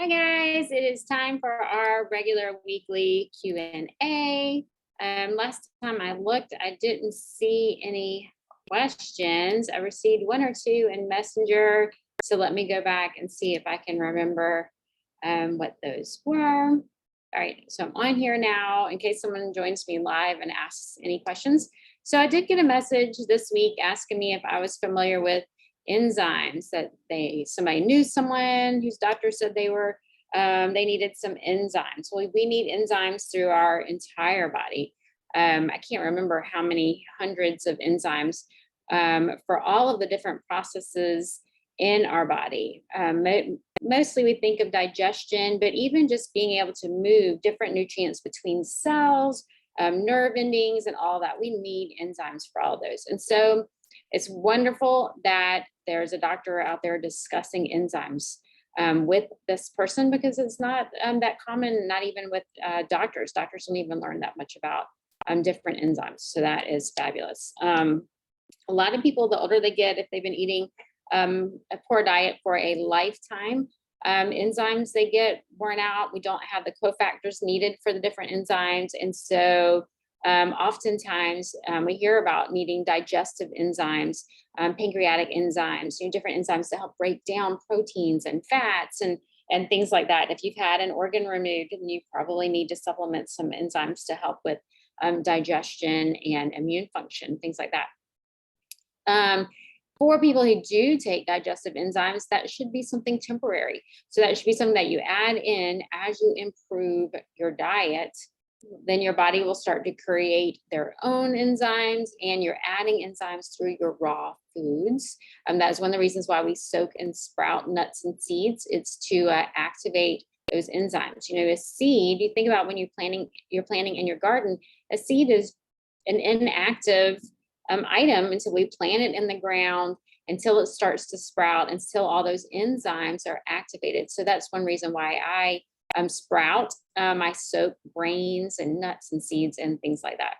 Hi guys, it is time for our regular weekly Q&A. Last time I looked, I didn't see any questions. I received one or two in Messenger, so let me go back and see if I can remember what those were. All right, so I'm on here now in case someone joins me live and asks any questions. So I did get a message this week asking me if I was familiar with enzymes, that somebody knew someone whose doctor said they needed some enzymes. Well, we need enzymes through our entire body. I can't remember how many hundreds of enzymes for all of the different processes in our body. Mostly we think of digestion, but even just being able to move different nutrients between cells, nerve endings, and all that, we need enzymes for all those. And so it's wonderful that there's a doctor out there discussing enzymes with this person, because it's not that common, not even with doctors. Doctors don't even learn that much about different enzymes. So that is fabulous. A lot of people, the older they get, if they've been eating a poor diet for a lifetime, enzymes, they get worn out. We don't have the cofactors needed for the different enzymes. And so oftentimes we hear about needing digestive enzymes, pancreatic enzymes, different enzymes to help break down proteins and fats and things like that. If you've had an organ removed, then you probably need to supplement some enzymes to help with digestion and immune function, things like that. For people who do take digestive enzymes, that should be something temporary. So that should be something that you add in as you improve your diet. Then your body will start to create their own enzymes, and you're adding enzymes through your raw foods. That is one of the reasons why we soak and sprout nuts and seeds. It's to activate those enzymes. A seed, you think about when you're planting in your garden, a seed is an inactive item until we plant it in the ground, until it starts to sprout, until all those enzymes are activated. So that's one reason why I sprout. I soak grains and nuts and seeds and things like that.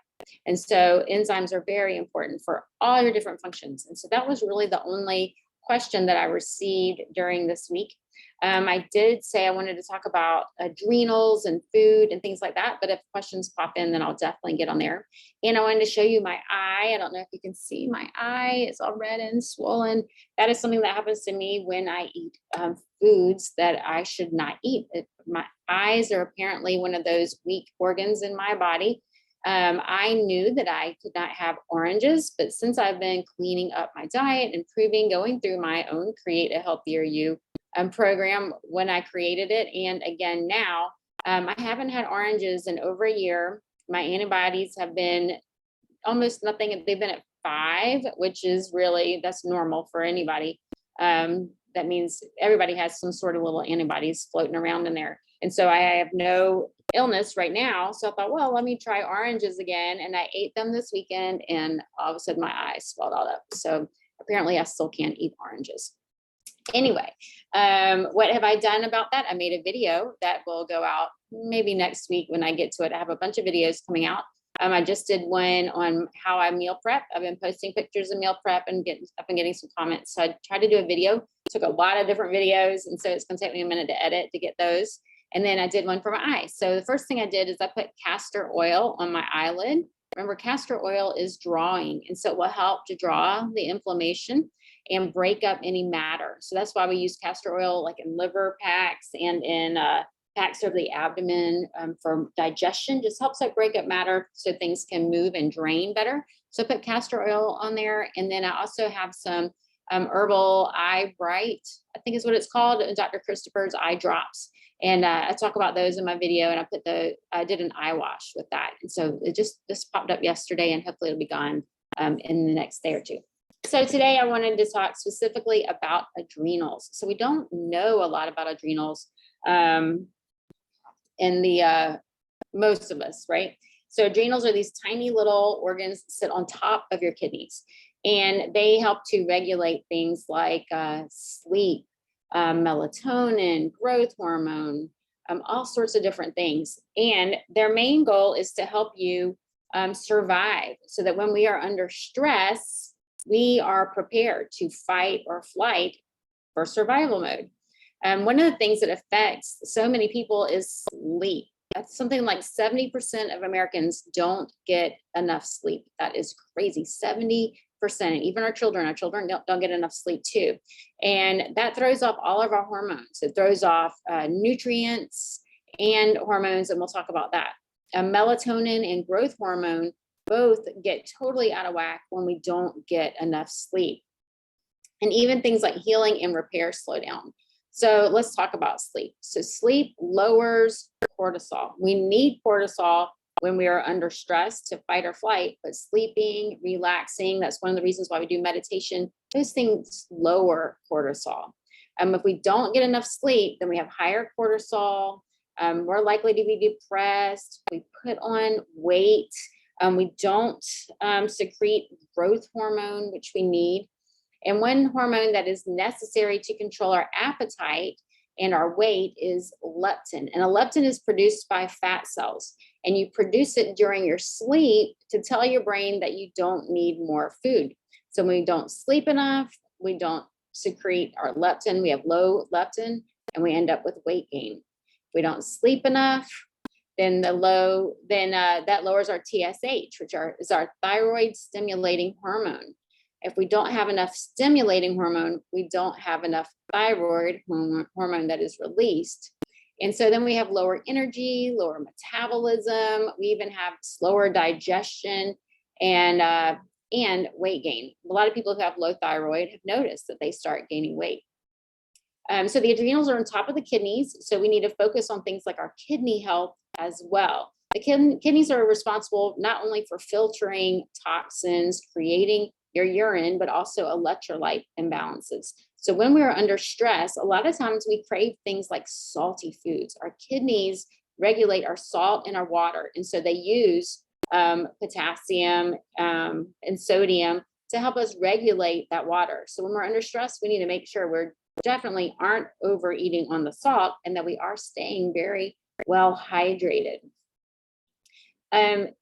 And so enzymes are very important for all your different functions. And so that was really the only question that I received during this week. I did say I wanted to talk about adrenals and food and things like that, but if questions pop in, then I'll definitely get on there. And I wanted to show you my eye. I don't know if you can see my eye. It's all red and swollen. That is something that happens to me when I eat foods that I should not eat. My eyes are apparently one of those weak organs in my body. I knew that I could not have oranges, but since I've been cleaning up my diet, improving, going through my own Create a Healthier You program when I created it, and again now, I haven't had oranges in over a year. My antibodies have been almost nothing. They've been at 5, which is really, that's normal for anybody. That means everybody has some sort of little antibodies floating around in there. And so I have no illness right now. So I thought, well, let me try oranges again. And I ate them this weekend, and all of a sudden my eyes swelled all up. So apparently I still can't eat oranges. Anyway, what have I done about that? I made a video that will go out maybe next week when I get to it. I have a bunch of videos coming out. I just did one on how I meal prep. I've been posting pictures of meal prep and I've been getting some comments. So I tried to do a video, took a lot of different videos. And so it's going to take me a minute to edit to get those. And then I did one for my eyes. So the first thing I did is I put castor oil on my eyelid. Remember, castor oil is drawing, and so it will help to draw the inflammation and break up any matter. So that's why we use castor oil like in liver packs and in packs over the abdomen for digestion. Just helps like break up matter so things can move and drain better. So I put castor oil on there. And then I also have some herbal eye bright, I think is what it's called, Dr. Christopher's eye drops. And I talk about those in my video, and I did an eye wash with that. And so this popped up yesterday, and hopefully it'll be gone in the next day or two. So today I wanted to talk specifically about adrenals. So we don't know a lot about adrenals in the most of us, right? So adrenals are these tiny little organs that sit on top of your kidneys, and they help to regulate things like sleep, melatonin, growth hormone, all sorts of different things. And their main goal is to help you survive, so that when we are under stress, we are prepared to fight or flight for survival mode. One of the things that affects so many people is sleep. That's something like 70% of Americans don't get enough sleep. That is crazy. 70%. Even our children don't get enough sleep too. And that throws off all of our hormones. It throws off nutrients and hormones, and we'll talk about that. Melatonin and growth hormone both get totally out of whack when we don't get enough sleep. And even things like healing and repair slow down. So let's talk about sleep. So sleep lowers cortisol. We need cortisol when we are under stress to fight or flight, but sleeping, relaxing, that's one of the reasons why we do meditation. Those things lower cortisol. If we don't get enough sleep, then we have higher cortisol, more likely to be depressed. We put on weight. We don't secrete growth hormone, which we need. And one hormone that is necessary to control our appetite and our weight is leptin. And a leptin is produced by fat cells. And you produce it during your sleep to tell your brain that you don't need more food. So when we don't sleep enough, we don't secrete our leptin. We have low leptin and we end up with weight gain. If we don't sleep enough, then that lowers our TSH, which is our thyroid stimulating hormone. If we don't have enough stimulating hormone, we don't have enough thyroid hormone that is released. And so then we have lower energy, lower metabolism. We even have slower digestion and weight gain. A lot of people who have low thyroid have noticed that they start gaining weight. So the adrenals are on top of the kidneys. So we need to focus on things like our kidney health as well. The kidneys are responsible not only for filtering toxins, creating your urine, but also electrolyte imbalances. So when we are under stress, a lot of times we crave things like salty foods. Our kidneys regulate our salt in our water. And so they use potassium and sodium to help us regulate that water. So when we're under stress, we need to make sure we're definitely aren't overeating on the salt and that we are staying very well hydrated.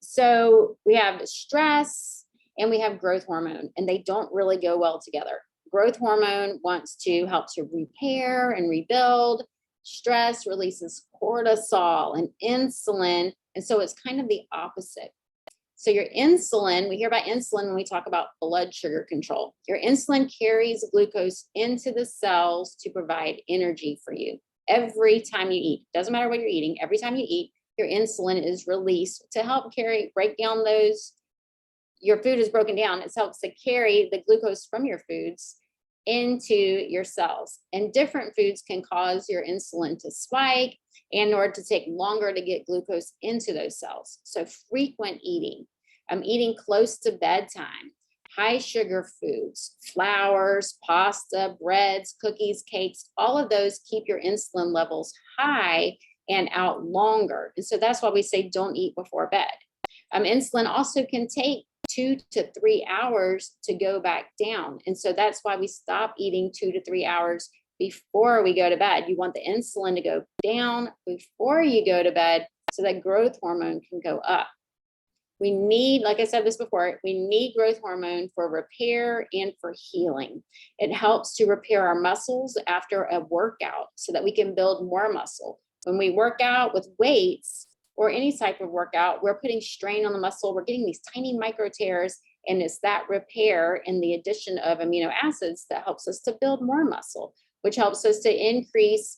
So we have stress and we have growth hormone, and they don't really go well together. Growth hormone wants to help to repair and rebuild. Stress releases cortisol and insulin. And so it's kind of the opposite. So your insulin, we hear about insulin when we talk about blood sugar control. Your insulin carries glucose into the cells to provide energy for you. Every time you eat, doesn't matter what you're eating, every time you eat, your insulin is released to help break down those. Your food is broken down. It helps to carry the glucose from your foods into your cells. And different foods can cause your insulin to spike and in order to take longer to get glucose into those cells. So frequent eating, eating close to bedtime, high sugar foods, flours, pasta, breads, cookies, cakes, all of those keep your insulin levels high and out longer. And so that's why we say don't eat before bed. Insulin also can take 2 to 3 hours to go back down. And so that's why we stop eating 2 to 3 hours before we go to bed. You want the insulin to go down before you go to bed so that growth hormone can go up. We need, like I said this before, we need growth hormone for repair and for healing. It helps to repair our muscles after a workout so that we can build more muscle. When we work out with weights, or any type of workout, we're putting strain on the muscle. We're getting these tiny micro tears, and it's that repair and the addition of amino acids that helps us to build more muscle, which helps us to increase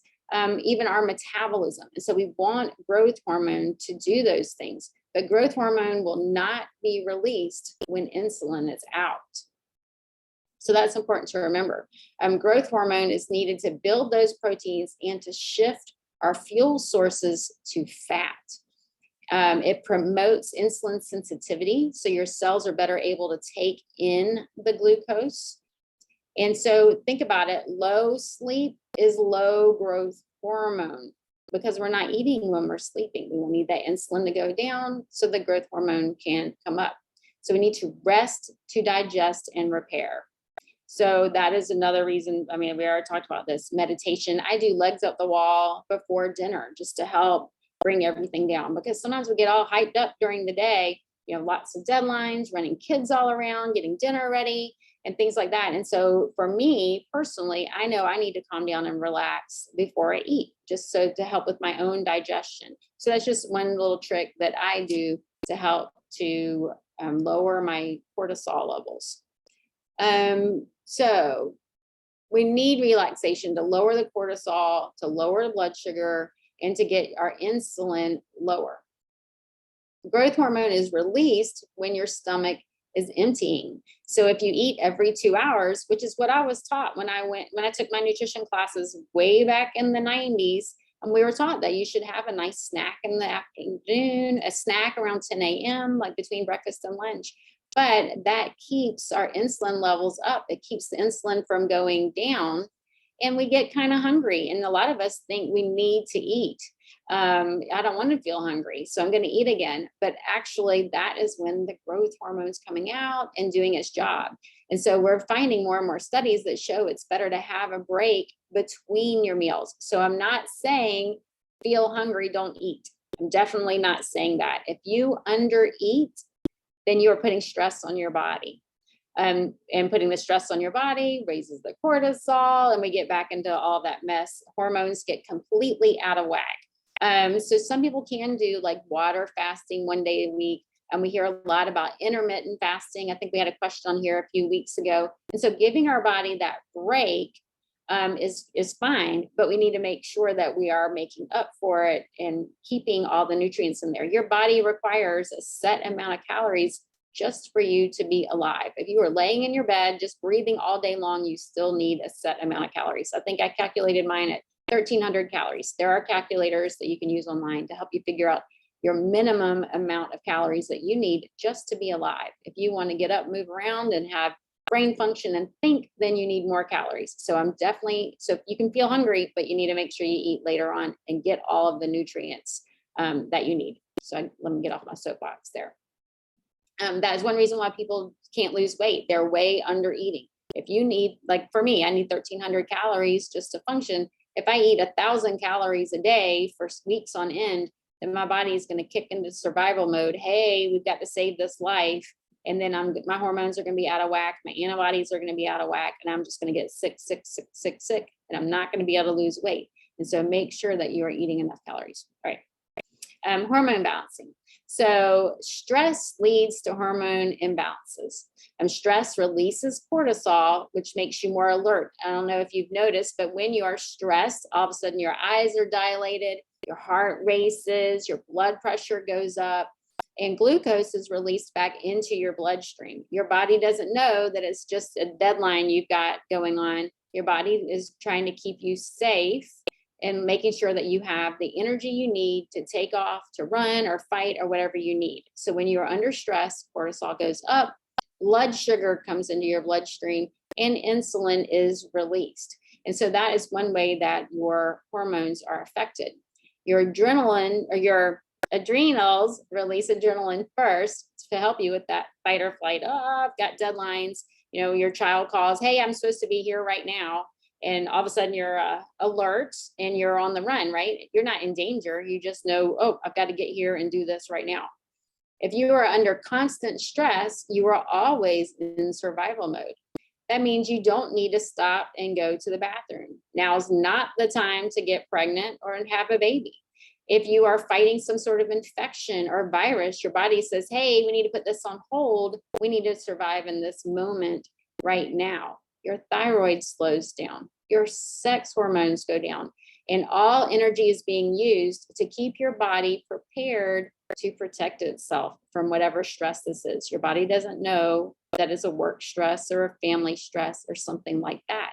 even our metabolism. And so we want growth hormone to do those things, but growth hormone will not be released when insulin is out. So that's important to remember. Growth hormone is needed to build those proteins and to shift our fuel sources to fat. It promotes insulin sensitivity, so your cells are better able to take in the glucose. And so think about it, low sleep is low growth hormone because we're not eating when we're sleeping. We will need that insulin to go down so the growth hormone can come up. So we need to rest to digest and repair. So that is another reason. I mean, we already talked about this. Meditation. I do legs up the wall before dinner just to help bring everything down, because sometimes we get all hyped up during the day, lots of deadlines, running kids all around, getting dinner ready. and things like that. And so for me personally, I know I need to calm down and relax before I eat, just so to help with my own digestion. So that's just one little trick that I do to help to lower my cortisol levels. So we need relaxation to lower the cortisol, to lower the blood sugar, and to get our insulin lower. Growth hormone is released when your stomach is emptying. So if you eat every 2 hours, which is what I was taught when I took my nutrition classes way back in the 90s, and we were taught that you should have a nice snack in the afternoon, a snack around 10 a.m., like between breakfast and lunch. But that keeps our insulin levels up. It keeps the insulin from going down, and we get kind of hungry. And a lot of us think we need to eat. I don't want to feel hungry, so I'm going to eat again. But actually, that is when the growth hormone's coming out and doing its job. And so we're finding more and more studies that show it's better to have a break between your meals. So I'm not saying feel hungry, don't eat. I'm definitely not saying that. If you undereat, then you're putting stress on your body. And putting the stress on your body raises the cortisol, and we get back into all that mess. Hormones get completely out of whack. So some people can do like water fasting 1 day a week. And we hear a lot about intermittent fasting. I think we had a question on here a few weeks ago. And so giving our body that break is fine, but we need to make sure that we are making up for it and keeping all the nutrients in there. Your body requires a set amount of calories just for you to be alive. If you are laying in your bed, just breathing all day long, you still need a set amount of calories. I think I calculated mine at 1,300 calories. There are calculators that you can use online to help you figure out your minimum amount of calories that you need just to be alive. If you want to get up, move around, and have brain function and think, then you need more calories. So so you can feel hungry, but you need to make sure you eat later on and get all of the nutrients that you need. So let me get off my soapbox there. That is one reason why people can't lose weight. They're way under eating. If you need, like for me, I need 1,300 calories just to function. If I eat 1,000 calories a day for weeks on end, then my body is going to kick into survival mode. Hey, we've got to save this life. And then my hormones are going to be out of whack. My antibodies are going to be out of whack. And I'm just going to get sick. And I'm not going to be able to lose weight. And so make sure that you are eating enough calories. All right. Hormone balancing. So stress leads to hormone imbalances. Stress releases cortisol, which makes you more alert. I don't know if you've noticed, but when you are stressed, all of a sudden your eyes are dilated, your heart races, your blood pressure goes up, and glucose is released back into your bloodstream. Your body doesn't know that it's just a deadline you've got going on. Your body is trying to keep you safe and making sure that you have the energy you need to take off, to run or fight or whatever you need. So when you're under stress, cortisol goes up, blood sugar comes into your bloodstream, and insulin is released. And so that is one way that your hormones are affected. Your adrenaline or your adrenals release adrenaline first to help you with that fight or flight. Oh, I've got deadlines. You know, your child calls, hey, I'm supposed to be here right now. And all of a sudden you're alert and you're on the run, right? You're not in danger. You just know, oh, I've got to get here and do this right now. If you are under constant stress, you are always in survival mode. That means you don't need to stop and go to the bathroom. Now is not the time to get pregnant or have a baby. If you are fighting some sort of infection or virus, your body says, hey, we need to put this on hold. We need to survive in this moment right now. Your thyroid slows down. Your sex hormones go down. And all energy is being used to keep your body prepared to protect itself from whatever stress this is. Your body doesn't know that is a work stress or a family stress or something like that.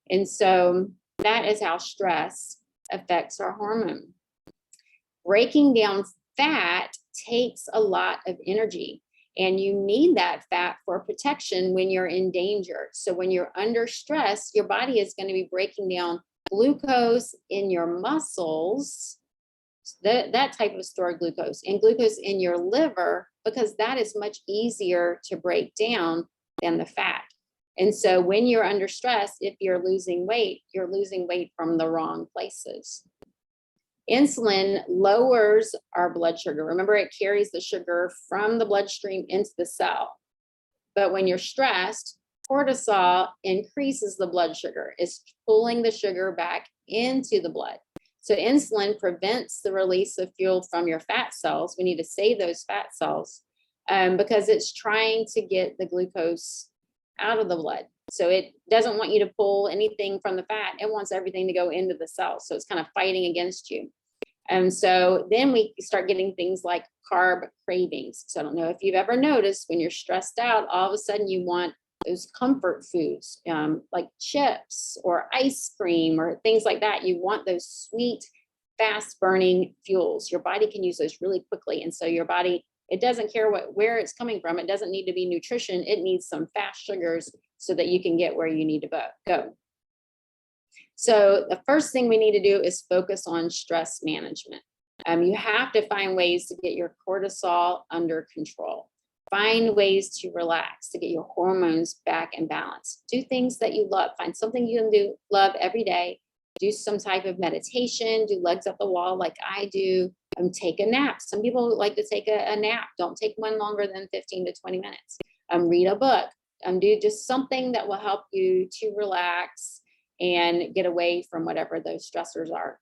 And so that is how stress affects our hormone. Breaking down fat takes a lot of energy, and you need that fat for protection when you're in danger. So when you're under stress, your body is going to be breaking down glucose in your muscles, that type of stored glucose, and glucose in your liver, because that is much easier to break down than the fat. And so when you're under stress, if you're losing weight from the wrong places. Insulin lowers our blood sugar. Remember, it carries the sugar from the bloodstream into the cell. But when you're stressed, Cortisol increases the blood sugar. It's pulling the sugar back into the blood. So insulin prevents the release of fuel from your fat cells. We need to save those fat cells because it's trying to get the glucose out of the blood. So it doesn't want you to pull anything from the fat. It wants everything to go into the cells. So it's kind of fighting against you. And so then we start getting things like carb cravings. So I don't know if you've ever noticed when you're stressed out, all of a sudden you want those comfort foods like chips or ice cream or things like that. You want those sweet, fast burning fuels. Your body can use those really quickly. And so your body, it doesn't care where it's coming from. It doesn't need to be nutrition. It needs some fast sugars so that you can get where you need to go. So the first thing we need to do is focus on stress management. You have to find ways to get your cortisol under control. Find ways to relax, to get your hormones back in balance. Do things that you love. Find something you can love every day. Do some type of meditation, do legs up the wall like I do. Take a nap. Some people like to take a nap. Don't take one longer than 15 to 20 minutes. Read a book. Do just something that will help you to relax and get away from whatever those stressors are.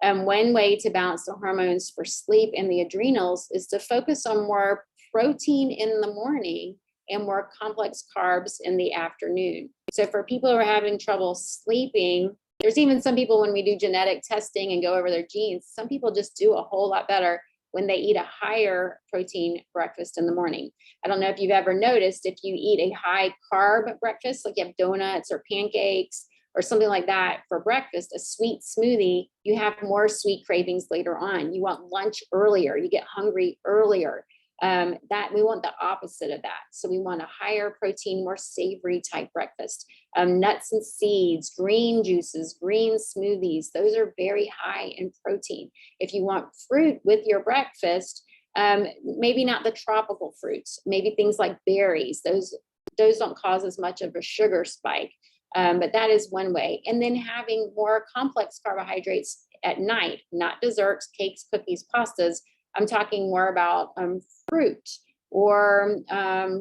One way to balance the hormones for sleep and the adrenals is to focus on more protein in the morning and more complex carbs in the afternoon. So for people who are having trouble sleeping, there's even some people when we do genetic testing and go over their genes, some people just do a whole lot better when they eat a higher protein breakfast in the morning. I don't know if you've ever noticed, if you eat a high carb breakfast, like you have donuts or pancakes or something like that for breakfast, a sweet smoothie, you have more sweet cravings later on. You want lunch earlier, you get hungry earlier. That we want the opposite of that. So we want a higher protein, more savory type breakfast. Nuts and seeds, green juices, green smoothies, those are very high in protein. If you want fruit with your breakfast, maybe not the tropical fruits, maybe things like berries, those don't cause as much of a sugar spike. But that is one way. And then having more complex carbohydrates at night, not desserts, cakes, cookies, pastas. I'm talking more about fruit or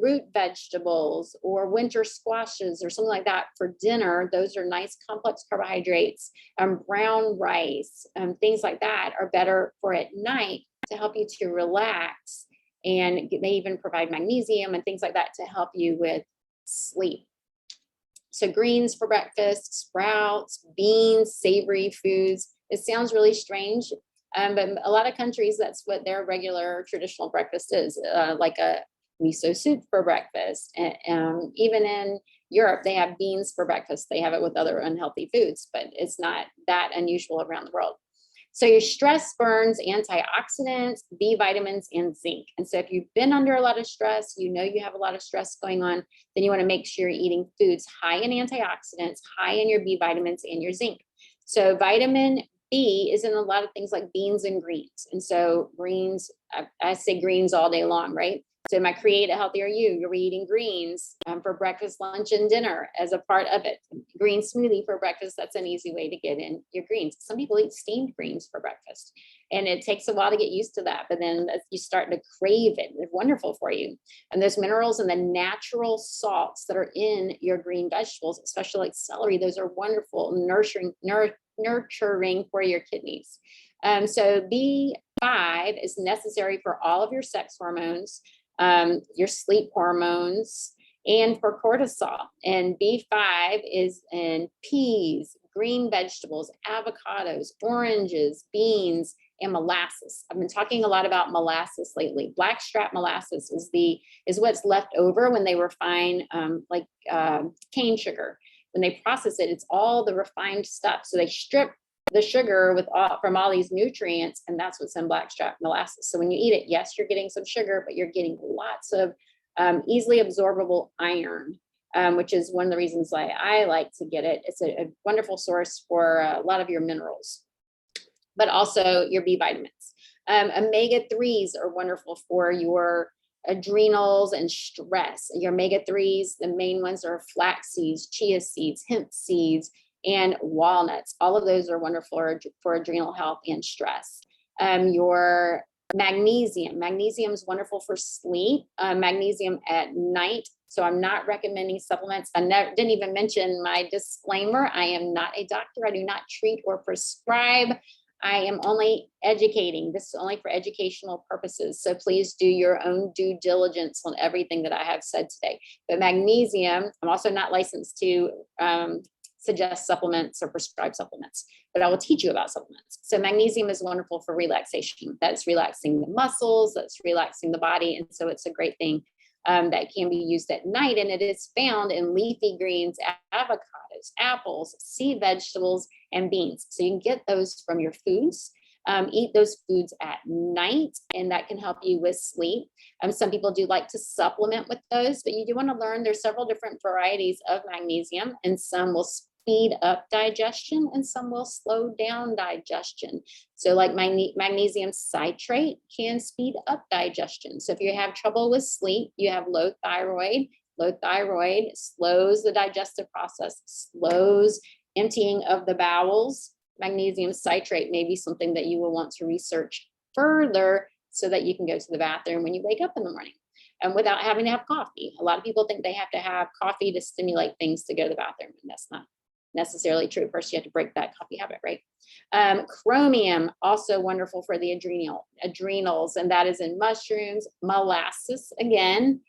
root vegetables or winter squashes or something like that for dinner. Those are nice complex carbohydrates. Brown rice, things like that are better for at night to help you to relax. And they even provide magnesium and things like that to help you with sleep. So greens for breakfast, sprouts, beans, savory foods. It sounds really strange, but a lot of countries, that's what their regular traditional breakfast is, like a miso soup for breakfast. And even in Europe, they have beans for breakfast. They have it with other unhealthy foods, but it's not that unusual around the world. So your stress burns antioxidants, B vitamins, and zinc. And so if you've been under a lot of stress, you know you have a lot of stress going on, then you want to make sure you're eating foods high in antioxidants, high in your B vitamins and your zinc. So vitamin B is in a lot of things like beans and greens. And so greens, I say greens all day long, right? So in my Create a Healthier You, you're eating greens for breakfast, lunch, and dinner as a part of it. Green smoothie for breakfast, that's an easy way to get in your greens. Some people eat steamed greens for breakfast, and it takes a while to get used to that, but then you start to crave it. They're wonderful for you. And those minerals and the natural salts that are in your green vegetables, especially like celery, those are wonderful, nurturing for your kidneys. So B5 is necessary for all of your sex hormones, your sleep hormones, and for cortisol. And B5 is in peas, green vegetables, avocados, oranges, beans, and molasses. I've been talking a lot about molasses lately. Blackstrap molasses is what's left over when they refine cane sugar. When they process it, it's all the refined stuff. So they strip the sugar from all these nutrients, and that's what's in blackstrap molasses. So when you eat it, yes, you're getting some sugar, but you're getting lots of easily absorbable iron, which is one of the reasons why I like to get it. It's a wonderful source for a lot of your minerals, but also your B vitamins. Omega-3s are wonderful for your adrenals and stress. Your omega-3s, the main ones are flax seeds, chia seeds, hemp seeds, and walnuts. All of those are wonderful for adrenal health and stress. Your magnesium is wonderful for sleep. Magnesium at night So I'm not recommending supplements. I didn't even mention my disclaimer. I am not a doctor. I do not treat or prescribe. I am only educating. This is only for educational purposes. So please do your own due diligence on everything that I have said today. But magnesium, I'm also not licensed to suggest supplements or prescribe supplements, but I will teach you about supplements. So magnesium is wonderful for relaxation. That's relaxing the muscles, that's relaxing the body. And so it's a great thing that can be used at night. And it is found in leafy greens, avocados, apples, sea vegetables, and beans. So you can get those from your foods. Eat those foods at night, and that can help you with sleep. Some people do like to supplement with those, but you do want to learn there's several different varieties of magnesium, and some will speed up digestion and some will slow down digestion. So like magnesium citrate can speed up digestion. So if you have trouble with sleep, you have low thyroid slows the digestive process, slows emptying of the bowels. Magnesium citrate may be something that you will want to research further so that you can go to the bathroom when you wake up in the morning and without having to have coffee. A lot of people think they have to have coffee to stimulate things to go to the bathroom, and that's not necessarily true. First, you have to break that coffee habit, right? Chromium, also wonderful for the adrenals, and that is in mushrooms, molasses again,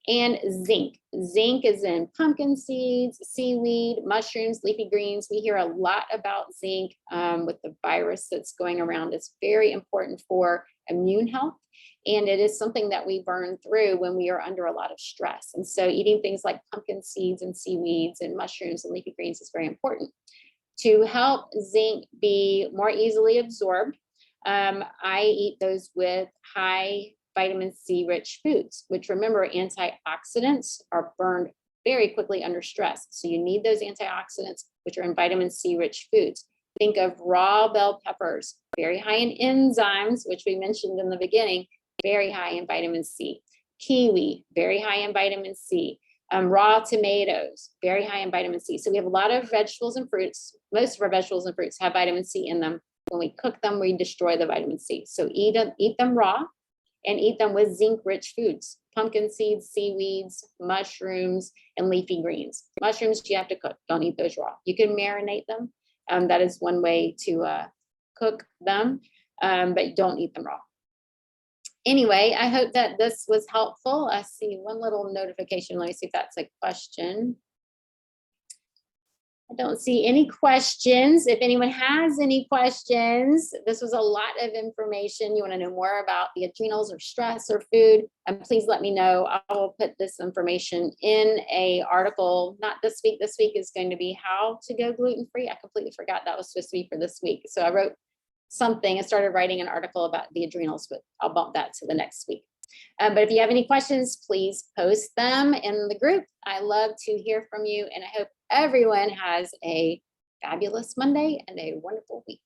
and zinc. Zinc is in pumpkin seeds, seaweed, mushrooms, leafy greens. We hear a lot about zinc with the virus that's going around. It's very important for immune health. And it is something that we burn through when we are under a lot of stress. And so eating things like pumpkin seeds and seaweeds and mushrooms and leafy greens is very important. To help zinc be more easily absorbed, I eat those with high vitamin C rich foods, which remember, antioxidants are burned very quickly under stress. So you need those antioxidants, which are in vitamin C rich foods. Think of raw bell peppers, very high in enzymes, which we mentioned in the beginning, very high in vitamin C. Kiwi, very high in vitamin C. Raw tomatoes, very high in vitamin C. So we have a lot of vegetables and fruits. Most of our vegetables and fruits have vitamin C in them. When we cook them, we destroy the vitamin C. So eat them raw and eat them with zinc-rich foods, pumpkin seeds, seaweeds, mushrooms, and leafy greens. Mushrooms you have to cook, don't eat those raw. You can marinate them. That is one way to cook them, but don't eat them raw. Anyway, I hope that this was helpful. I see one little notification. Let me see if that's a question. I don't see any questions. If anyone has any questions, this was a lot of information. You want to know more about the adrenals or stress or food, please let me know. I will put this information in an article, not this week. This week is going to be how to go gluten-free. I completely forgot that was supposed to be for this week. So I wrote something. I started writing an article about the adrenals, but I'll bump that to the next week. But if you have any questions, please post them in the group. I love to hear from you, and I hope everyone has a fabulous Monday and a wonderful week.